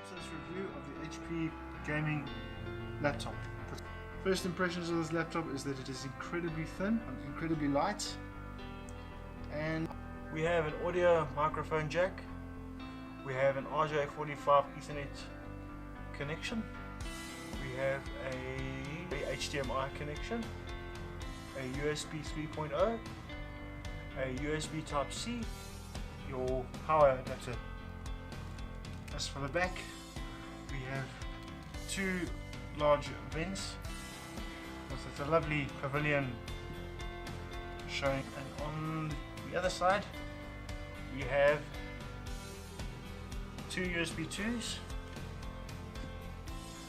to this review of the HP gaming laptop. First impressions of this laptop is that it is incredibly thin and incredibly light, and we have an audio microphone jack, we have an RJ45 Ethernet connection, we have a HDMI connection, a USB 3.0, a USB Type-C, your power adapter. As for the back, we have two large vents with a lovely pavilion showing, and on the other side we have two USB 2s,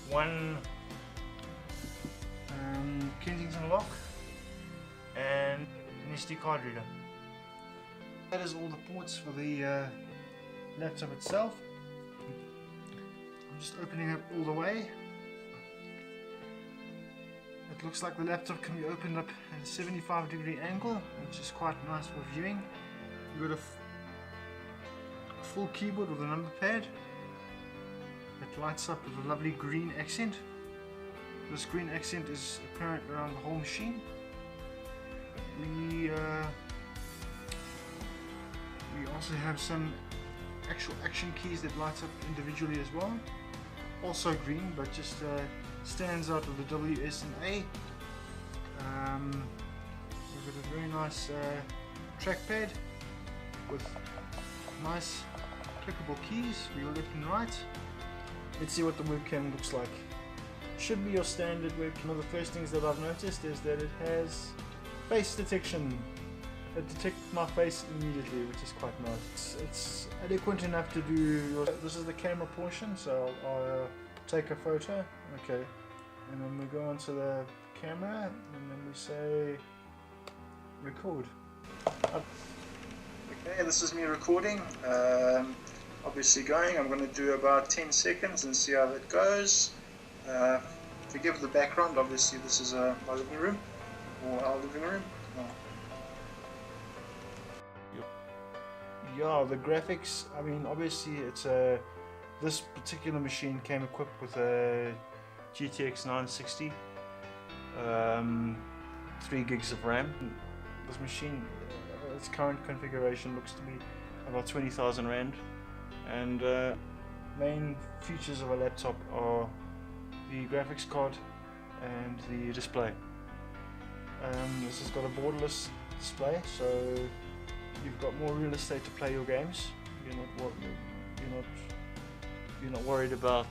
one Kensington lock, and an SD card reader. That is all the ports for the laptop itself. I'm just opening it all the way. It looks like the laptop can be opened up at a 75-degree angle, which is quite nice for viewing. You've got a full keyboard with a number pad that lights up with a lovely green accent. This green accent is apparent around the whole machine. We also have some actual action keys that light up individually as well. Also green, but just stands out with the W, S and A. We've got a very nice trackpad with nice clickable keys for your left and right. Let's see what the webcam looks like. Should be your standard webcam. One of the first things that I've noticed is that it has face detection. It detects my face immediately, which is quite nice. It's adequate enough to do. This is the camera portion, so I'll take a photo. Okay, and then we go onto the camera, and then we say record. Okay, this is me recording. Obviously going. I'm going to do about 10 seconds and see how that goes. Forgive the background. Obviously, this is my living room or our living room. Yeah, the graphics, I mean, obviously it's this particular machine came equipped with a GTX 960, 3 gigs of RAM. This machine, its current configuration looks to be about 20,000 Rand, and main features of a laptop are the graphics card and the display. This has got a borderless display, so you've got more real estate to play your games. You're not worried about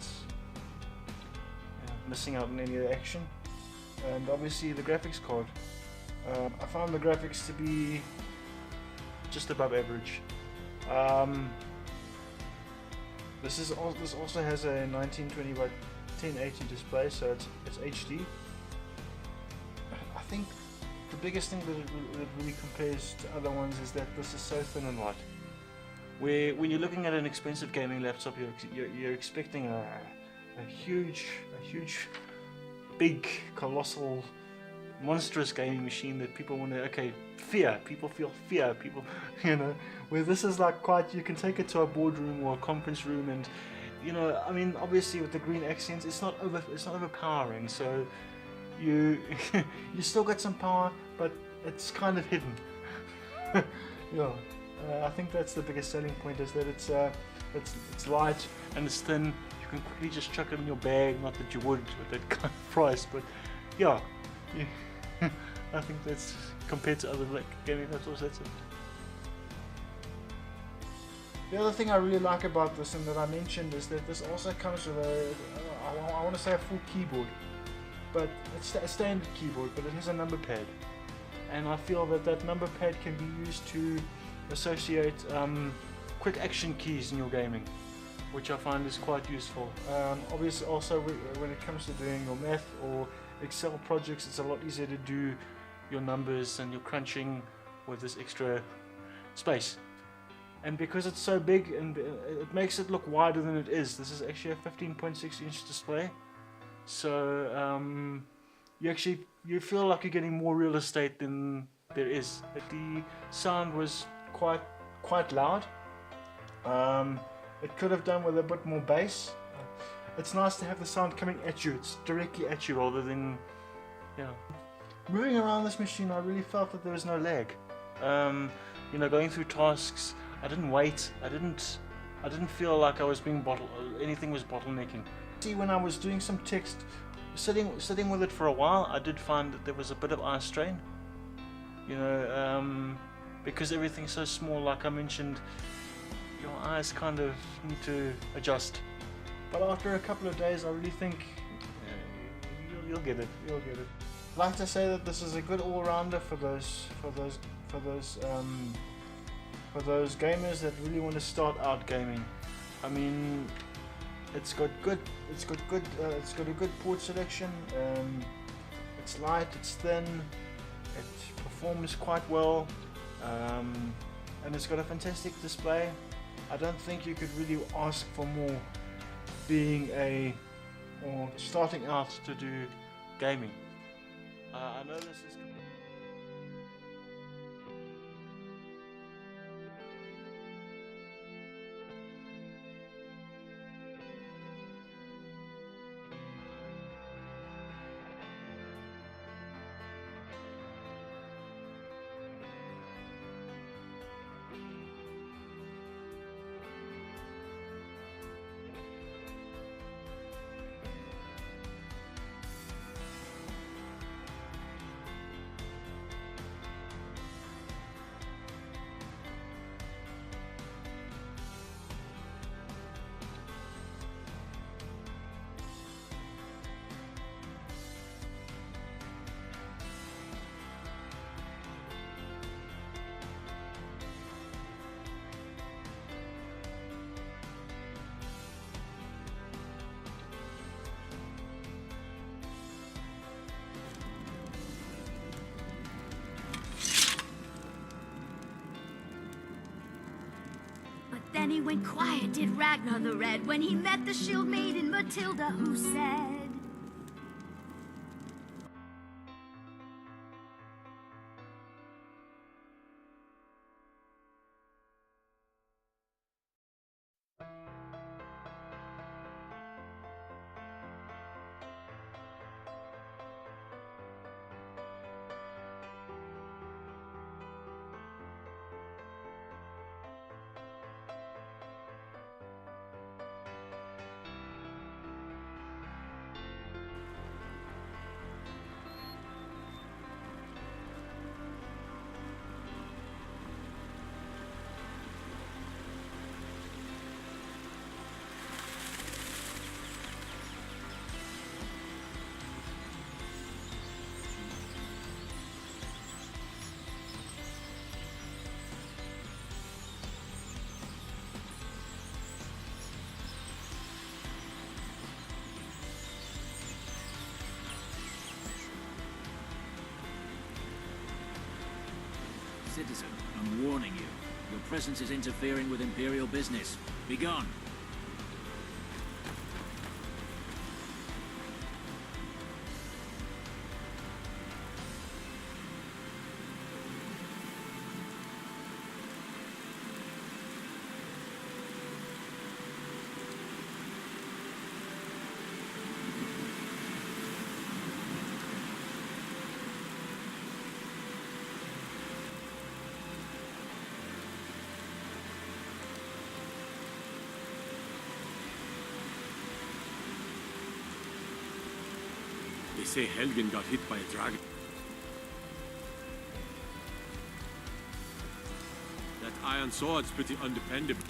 missing out on any of the action. And obviously the graphics card. I found the graphics to be just above average. This also has a 1920 by 1080 display, so it's HD. I think the biggest thing that it really compares to other ones is that this is so thin and light. Where when you're looking at an expensive gaming laptop, you're expecting a huge, big, colossal, monstrous gaming machine that people want to fear. People feel fear. People, where this is like quite. You can take it to a boardroom or a conference room, and I mean, obviously with the green accents, it's not overpowering. So you still got some power, but it's kind of hidden. Yeah, I think that's the biggest selling point, is that it's light and it's thin. You can quickly just chuck it in your bag. Not that you would with that kind of price, but yeah, I think that's, compared to other gaming laptops, that's it. The other thing I really like about this, and that I mentioned, is that this also comes with I want to say a full keyboard. But it's a standard keyboard, but it has a number pad, and I feel that number pad can be used to associate quick action keys in your gaming, which I find is quite useful. Obviously also when it comes to doing your math or Excel projects, it's a lot easier to do your numbers and your crunching with this extra space. And because it's so big, and it makes it look wider than it is. This is actually a 15.6-inch display. So you feel like you're getting more real estate than there is. The sound was quite loud. It could have done with a bit more bass. it's nice to have the sound coming at you. It's directly at you rather than, yeah. Moving around this machine, I really felt that there was no lag. You know, going through tasks, I didn't wait. I didn't feel like I was being anything was bottlenecking. See, when I was doing some text, sitting with it for a while, I did find that there was a bit of eye strain. You know, because everything's so small, like I mentioned, your eyes kind of need to adjust. But after a couple of days, I really think you'll get it. You'll get it. I'd like to say that this is a good all-rounder for those gamers that really want to start out gaming. I mean, it's got a good port selection. It's light, it's thin, it performs quite well, and it's got a fantastic display. I don't think you could really ask for more, or starting out to do gaming. I know this is. Then he went quiet, did Ragnar the Red, when he met the shield maiden Matilda, who said, Citizen, I'm warning you. Your presence is interfering with Imperial business. Begone! They say Helgen got hit by a dragon. That iron sword's pretty undependable.